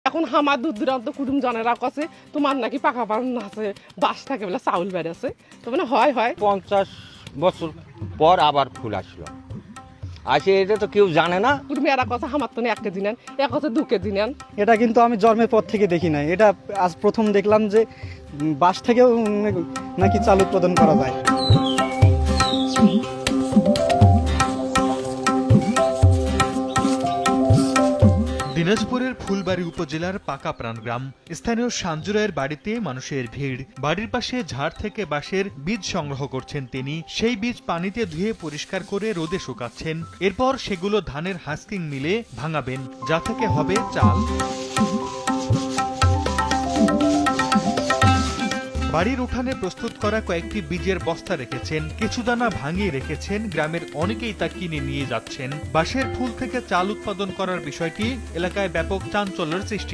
এখন আমার দূর দূরান্ত কুটুম জনেরা কাছে তোমার নাকি পাকা পান আছে বাস থাকে বলে চাউল বেড়েছে তো মানে হয় 50 বছর পর আবার ফুল আসলো আসে, এটা তো কেউ জানে না। কুটুম এরা কথা আমার তো 1 কেজি নেন, এক কথা 2 কেজি নেন। এটা কিন্তু আমি জন্মের পর থেকে দেখি নাই, এটা আজ প্রথম দেখলাম যে বাঁশ থেকেও নাকি চাল উৎপাদন করা যায়। দিনাজপুরের ফুলবাড়ী উপজেলার পাকাপ্রাণ গ্রাম। স্থানীয় সাঞ্জুরায়ের বাড়িতে মানুষের ভিড়। বাড়ির পাশে ঝাড় থেকে বাঁশের বীজ সংগ্রহ করছেন তিনি। সেই বীজ পানিতে ধুয়ে পরিষ্কার করে রোদে শুকাচ্ছেন। এরপর সেগুলো ধানের হাস্কিং মিলে ভাঙাবেন, যা থেকে হবে চাল। বাড়ির উঠানে প্রস্তুত করা কয়েকটি বীজের বস্তা রেখেছেন, কিছু দানা ভাঙিয়ে রেখেছেন। গ্রামের অনেকেই তা কিনে নিয়ে যাচ্ছেন। বাঁশের ফুল থেকে চাল উৎপাদন করার বিষয়টি এলাকায় ব্যাপক চাঞ্চল্যের সৃষ্টি